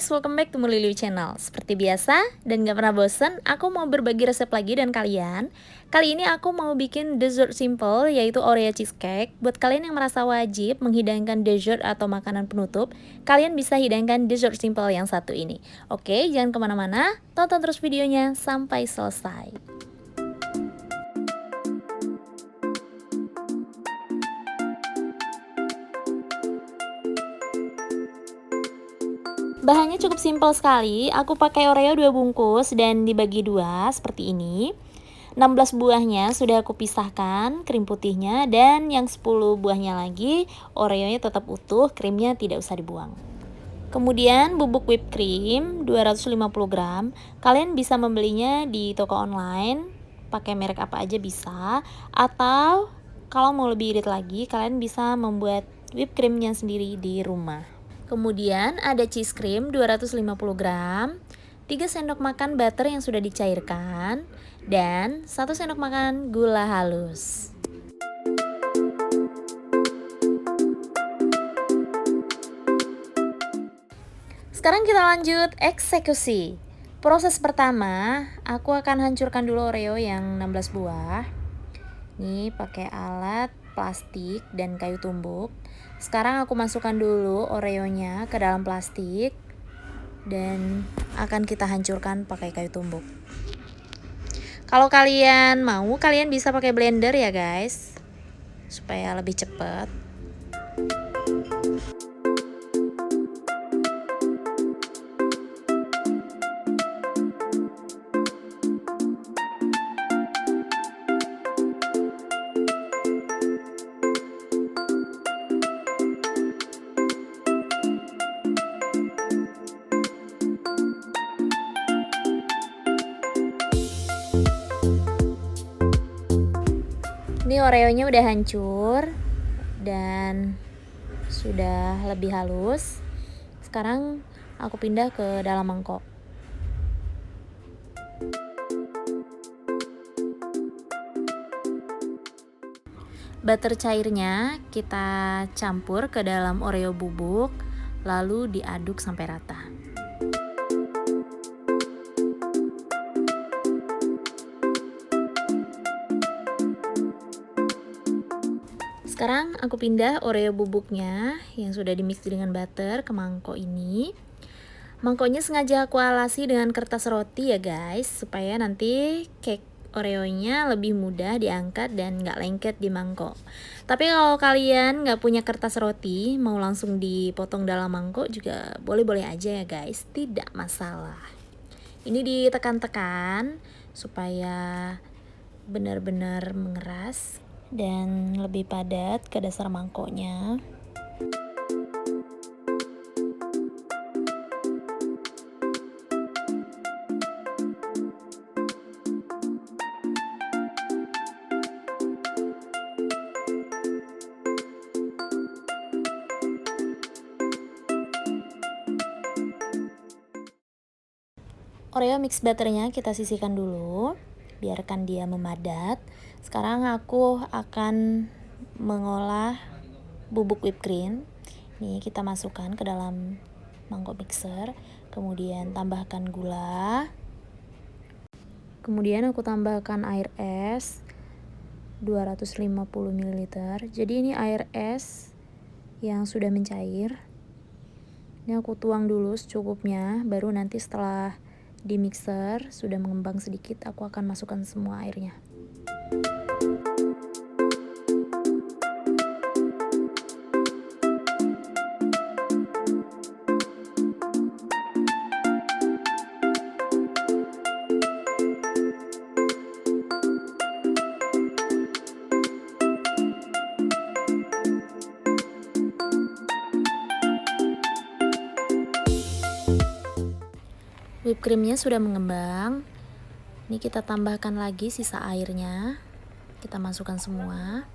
guys, welcome back to Muliliu Channel. Seperti biasa dan gak pernah bosen, aku mau berbagi resep lagi dengan kalian. Kali ini aku mau bikin dessert simple, yaitu Oreo cheesecake. Buat kalian yang merasa wajib menghidangkan dessert atau makanan penutup, kalian bisa hidangkan dessert simple yang satu ini. Oke, jangan kemana-mana, tonton terus videonya sampai selesai. Bahannya cukup simpel sekali, aku pakai Oreo 2 bungkus dan dibagi 2 seperti ini. 16 buahnya sudah aku pisahkan krim putihnya, dan yang 10 buahnya lagi Oreonya tetap utuh, krimnya tidak usah dibuang. Kemudian bubuk whipped cream 250 gram, kalian bisa membelinya di toko online, pakai merek apa aja bisa, atau kalau mau lebih irit lagi kalian bisa membuat whipped creamnya sendiri di rumah. Kemudian ada cheese cream 250 gram, 3 sendok makan butter yang sudah dicairkan, dan 1 sendok makan gula halus. Sekarang kita lanjut eksekusi. Proses pertama, aku akan hancurkan dulu Oreo yang 16 buah. Nih pakai alat plastik dan kayu tumbuk. Sekarang aku masukkan dulu Oreonya ke dalam plastik dan akan kita hancurkan pakai kayu tumbuk. Kalau kalian mau, kalian bisa pakai blender ya guys, supaya lebih cepat. Ini Oreonya udah hancur dan sudah lebih halus. Sekarang aku pindah ke dalam mangkok. Butter cairnya kita campur ke dalam Oreo bubuk, lalu diaduk sampai rata. Sekarang aku pindah Oreo bubuknya yang sudah dimix dengan butter ke mangkok ini. Mangkoknya sengaja aku alasi dengan kertas roti ya guys, supaya nanti cake Oreonya lebih mudah diangkat dan nggak lengket di mangkok. Tapi kalau kalian nggak punya kertas roti, mau langsung dipotong dalam mangkok juga boleh-boleh aja ya guys, tidak masalah. Ini ditekan-tekan supaya benar-benar mengeras dan lebih padat ke dasar mangkoknya. Oreo mix butternya kita sisihkan dulu, biarkan dia memadat. Sekarang aku akan mengolah bubuk whipped cream. Nih kita masukkan ke dalam mangkok mixer, kemudian tambahkan gula. Kemudian aku tambahkan air es 250 ml. Jadi ini air es yang sudah mencair. Ini aku tuang dulu secukupnya, baru nanti setelah di mixer sudah mengembang sedikit, aku akan masukkan semua airnya. Whipped creamnya sudah mengembang. Ini kita tambahkan lagi sisa airnya. Kita masukkan semua.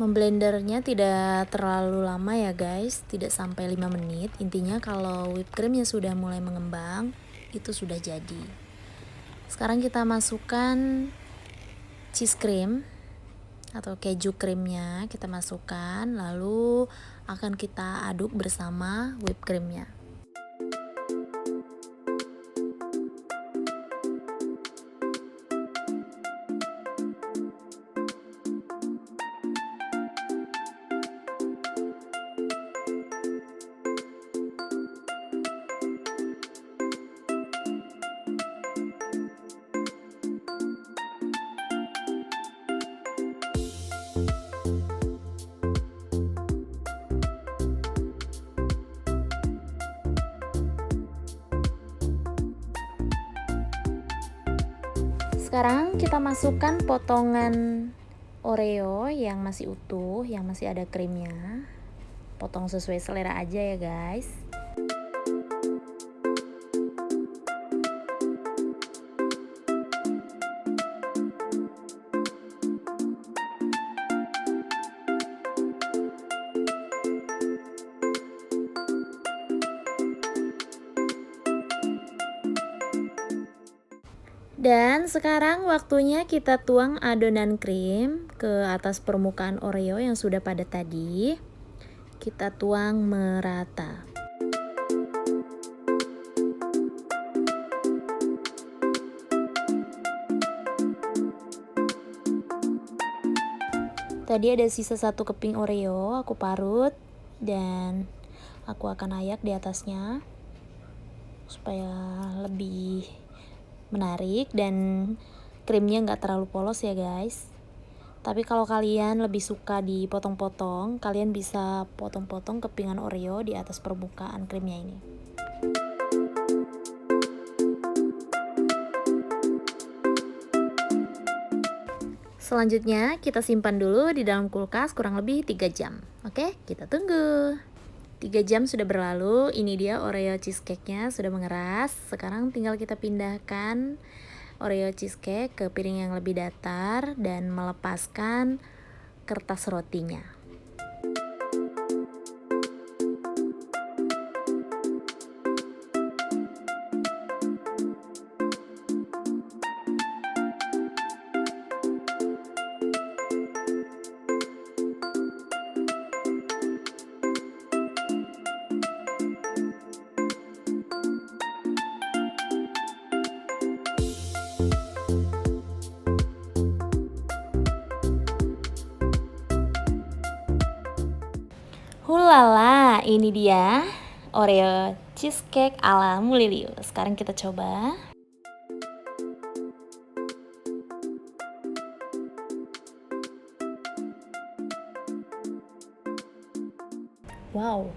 Memblendernya tidak terlalu lama ya guys, tidak sampai 5 menit. Intinya kalau whipped creamnya sudah mulai mengembang, itu sudah jadi. Sekarang kita masukkan cheese cream atau keju krimnya kita masukkan, lalu akan kita aduk bersama whipped creamnya. Sekarang kita masukkan potongan Oreo yang masih utuh, yang masih ada krimnya. Potong sesuai selera aja ya guys. Dan sekarang waktunya kita tuang adonan krim ke atas permukaan Oreo yang sudah padat tadi. Kita tuang merata. Tadi ada sisa 1 keping Oreo, aku parut dan aku akan ayak di atasnya supaya lebih menarik dan krimnya nggak terlalu polos ya guys. Tapi kalau kalian lebih suka dipotong-potong, kalian bisa potong-potong kepingan Oreo di atas permukaan krimnya ini. Selanjutnya kita simpan dulu di dalam kulkas kurang lebih 3 jam. Oke, kita tunggu. 3 jam sudah berlalu, ini dia Oreo cheesecake-nya sudah mengeras. Sekarang tinggal kita pindahkan Oreo cheesecake ke piring yang lebih datar dan melepaskan kertas rotinya. Hulala, ini dia Oreo cheesecake ala Mulilio. Sekarang kita coba. Wow,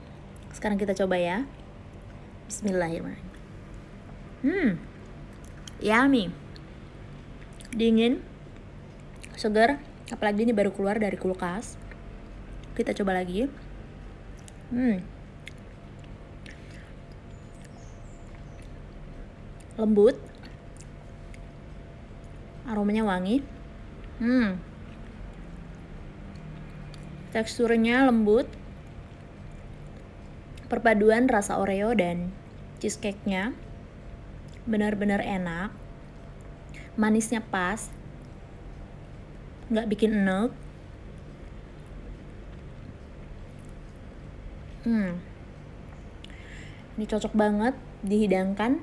sekarang kita coba ya. Bismillahirrahmanirrahim. Yummy, dingin, segar, apalagi ini baru keluar dari kulkas. Kita coba lagi. Lembut, aromanya wangi. Teksturnya lembut, perpaduan rasa Oreo dan cheesecake-nya benar-benar enak, manisnya pas, nggak bikin enek. Ini cocok banget dihidangkan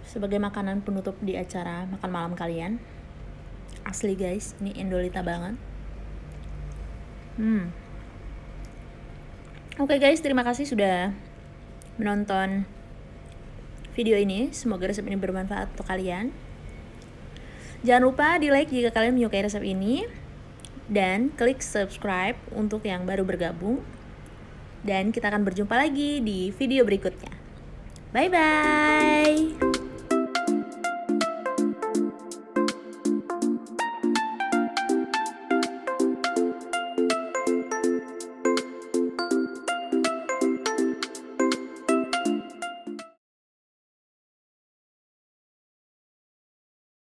sebagai makanan penutup di acara makan malam kalian. Asli guys, ini endolita banget. Oke guys, terima kasih sudah menonton video ini. Semoga resep ini bermanfaat untuk kalian. Jangan lupa di like jika kalian menyukai resep ini, dan klik subscribe untuk yang baru bergabung. Dan kita akan berjumpa lagi di video berikutnya. Bye bye.